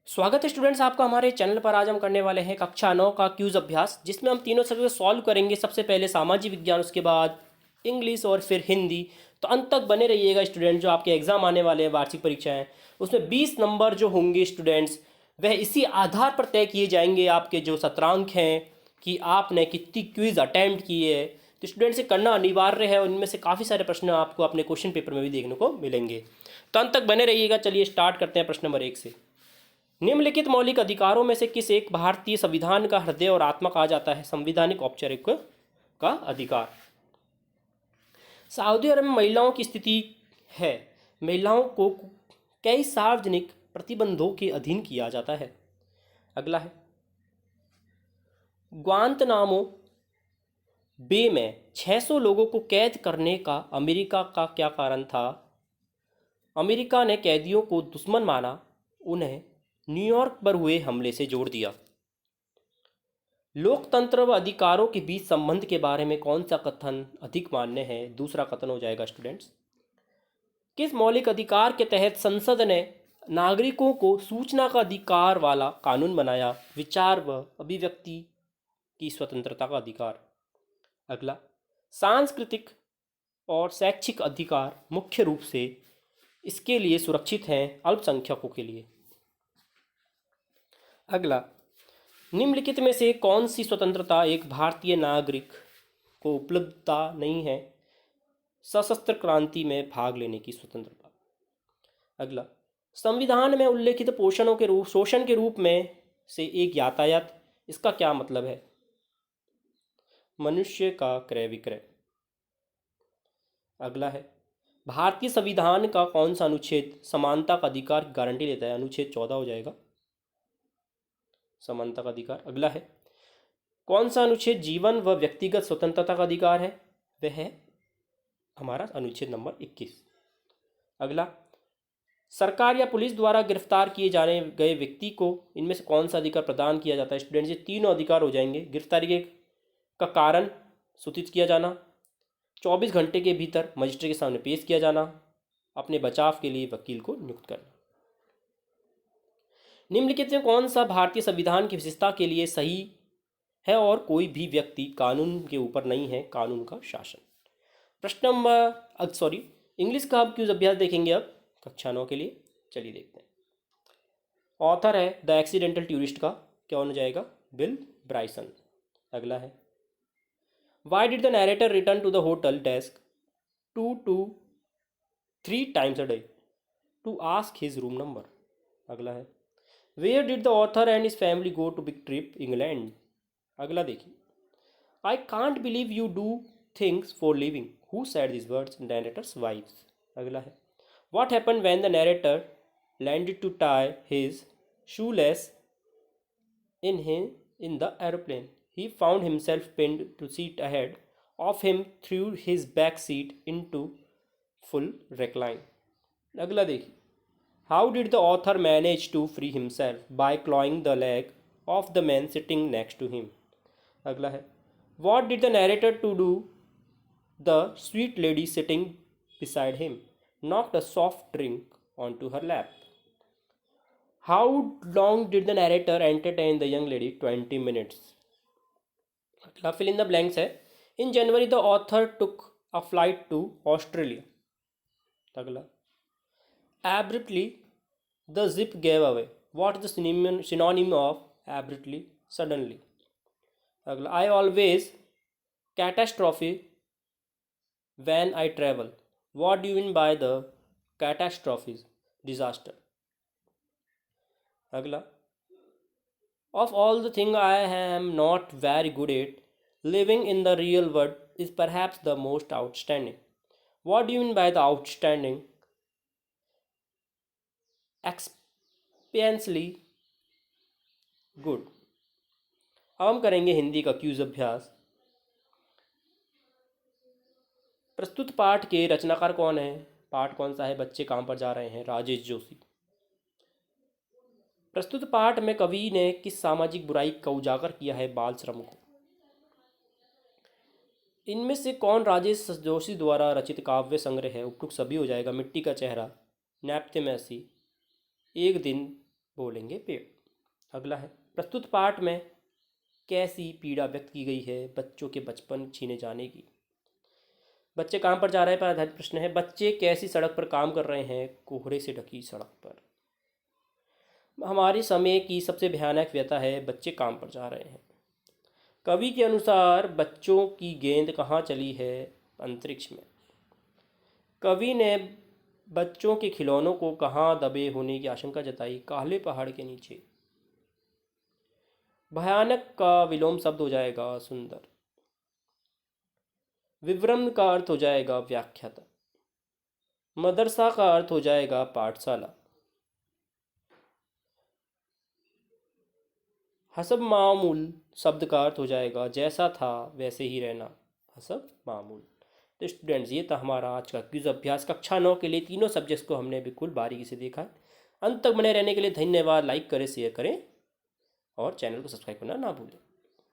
स्वागत है स्टूडेंट्स आपका हमारे चैनल पर। आज हम करने वाले हैं कक्षा 9 का क्यूज अभ्यास, जिसमें हम तीनों सब्जेक्ट सॉल्व करेंगे। सबसे पहले सामाजिक विज्ञान, उसके बाद इंग्लिश और फिर हिंदी। तो अंत तक बने रहिएगा स्टूडेंट। जो आपके एग्जाम आने वाले हैं, वार्षिक परीक्षाएं, उसमें 20 नंबर जो होंगे स्टूडेंट्स, वह इसी आधार पर तय किए जाएंगे आपके जो सत्रांक हैं कि आपने कितनी क्विज अटेम्प्ट किए है। तो स्टूडेंट से करना अनिवार्य है, उनमें से काफ़ी सारे प्रश्न आपको अपने क्वेश्चन पेपर में भी देखने को मिलेंगे। तो अंत तक बने रहिएगा। चलिए स्टार्ट करते हैं प्रश्न नंबर 1 से। निम्नलिखित मौलिक अधिकारों में से किस एक भारतीय संविधान का हृदय और आत्मा कहा जाता है? संवैधानिक औपचारिक का अधिकार। सऊदी अरब में महिलाओं की स्थिति है। महिलाओं को कई सार्वजनिक प्रतिबंधों के अधीन किया जाता है। अगला है, ग्वांतनामो बे में 600 लोगों को कैद करने का अमेरिका का क्या कारण था? अमेरिका ने कैदियों को दुश्मन माना, उन्हें न्यूयॉर्क पर हुए हमले से जोड़ दिया। लोकतंत्र व अधिकारों के बीच संबंध के बारे में कौन सा कथन अधिक मान्य है? दूसरा कथन हो जाएगा स्टूडेंट्स। किस मौलिक अधिकार के तहत संसद ने नागरिकों को सूचना का अधिकार वाला कानून बनाया? विचार व अभिव्यक्ति की स्वतंत्रता का अधिकार। अगला, सांस्कृतिक और शैक्षिक अधिकार मुख्य रूप से इसके लिए सुरक्षित हैं अल्पसंख्यकों के लिए। अगला, निम्नलिखित में से कौन सी स्वतंत्रता एक भारतीय नागरिक को उपलब्धता नहीं है? सशस्त्र क्रांति में भाग लेने की स्वतंत्रता। अगला, संविधान में उल्लेखित शोषण के रूप में से एक यातायात, इसका क्या मतलब है? मनुष्य का क्रय विक्रय। अगला है, भारतीय संविधान का कौन सा अनुच्छेद समानता का अधिकार की गारंटी लेता है? अनुच्छेद 14 हो जाएगा, समानता का अधिकार। अगला है, कौन सा अनुच्छेद जीवन व व्यक्तिगत स्वतंत्रता का अधिकार है? वह है हमारा अनुच्छेद नंबर 21। अगला, सरकार या पुलिस द्वारा गिरफ्तार किए जाने गए व्यक्ति को इनमें से कौन सा अधिकार प्रदान किया जाता है? स्टूडेंट, ये तीनों अधिकार हो जाएंगे। गिरफ्तारी का कारण सूचित किया जाना, 24 घंटे के भीतर मजिस्ट्रेट के सामने पेश किया जाना, अपने बचाव के लिए वकील को नियुक्त करना। निम्नलिखित में कौन सा भारतीय संविधान की विशेषता के लिए सही है? और कोई भी व्यक्ति कानून के ऊपर नहीं है, कानून का शासन। प्रश्न नंबर इंग्लिश का हम क्यूज अभ्यास देखेंगे अब कक्षा 9 के लिए। चलिए देखते हैं। ऑथर है द एक्सीडेंटल टूरिस्ट का, क्या होना जाएगा? Bill Bryson. अगला है, why did the narrator return to the hotel desk 2 to 3 times a day to ask his room number? अगला है, where did the author and his family go to big trip? England. अगला देखिए, I can't believe you do things for living, who said this words? Narrator's wife's. अगला है, what happened when the narrator landed to tie his shoelace in the aeroplane? He found himself pinned to seat ahead of him through his back seat into full recline. अगला देखिए, how did the author manage to free himself? By clawing the leg of the man sitting next to him. अगला है, what did the narrator to do? The sweet lady sitting beside him knocked a soft drink onto her lap. How long did the narrator entertain the young lady? 20 minutes. अगला fill in the blanks है, in January the author took a flight to Australia. अगला, abruptly the zip gave away. What is the synonym of abruptly? Suddenly. अगला, I always catastrophe when I travel. What do you mean by the catastrophes? Disaster. अगला, of all the things I am not very good at, living in the real world is perhaps the most outstanding. What do you mean by the outstanding? Expansive good. अब हम करेंगे हिंदी का cues अभ्यास। प्रस्तुत पाठ के रचनाकार कौन है? पाठ कौन सा है? बच्चे काम पर जा रहे हैं, राजेश जोशी। प्रस्तुत पाठ में कवि ने किस सामाजिक बुराई का उजागर किया है? बाल श्रम को। इनमें से कौन राजेश जोशी द्वारा रचित काव्य संग्रह है? उपयुक्त सभी हो जाएगा। मिट्टी का चेहरा, नैप्थेमेसी, एक दिन बोलेंगे पेड़। अगला है, प्रस्तुत पाठ में कैसी पीड़ा व्यक्त की गई है? बच्चों के बचपन छीने जाने की। बच्चे काम पर जा रहे हैं पर आधारित प्रश्न है। बच्चे कैसी सड़क पर काम कर रहे हैं? कोहरे से ढकी सड़क पर। हमारे समय की सबसे भयानक व्यथा है, बच्चे काम पर जा रहे हैं। कवि के अनुसार बच्चों की गेंद कहाँ चली है? अंतरिक्ष में। कवि ने बच्चों के खिलौनों को कहाँ दबे होने की आशंका जताई? काले पहाड़ के नीचे। भयानक का विलोम शब्द हो जाएगा सुंदर। विवरण का अर्थ हो जाएगा व्याख्याता। मदरसा का अर्थ हो जाएगा पाठशाला। हसब मामूल शब्द का अर्थ हो जाएगा जैसा था वैसे ही रहना। हसब मामूल। तो स्टूडेंट्स, ये था हमारा आज का क्विज अभ्यास। कक्षा 9 के लिए तीनों सब्जेक्ट्स को हमने बिल्कुल बारीकी से देखा है। अंत तक बने रहने के लिए धन्यवाद। लाइक करें, शेयर करें और चैनल को सब्सक्राइब करना ना भूलें।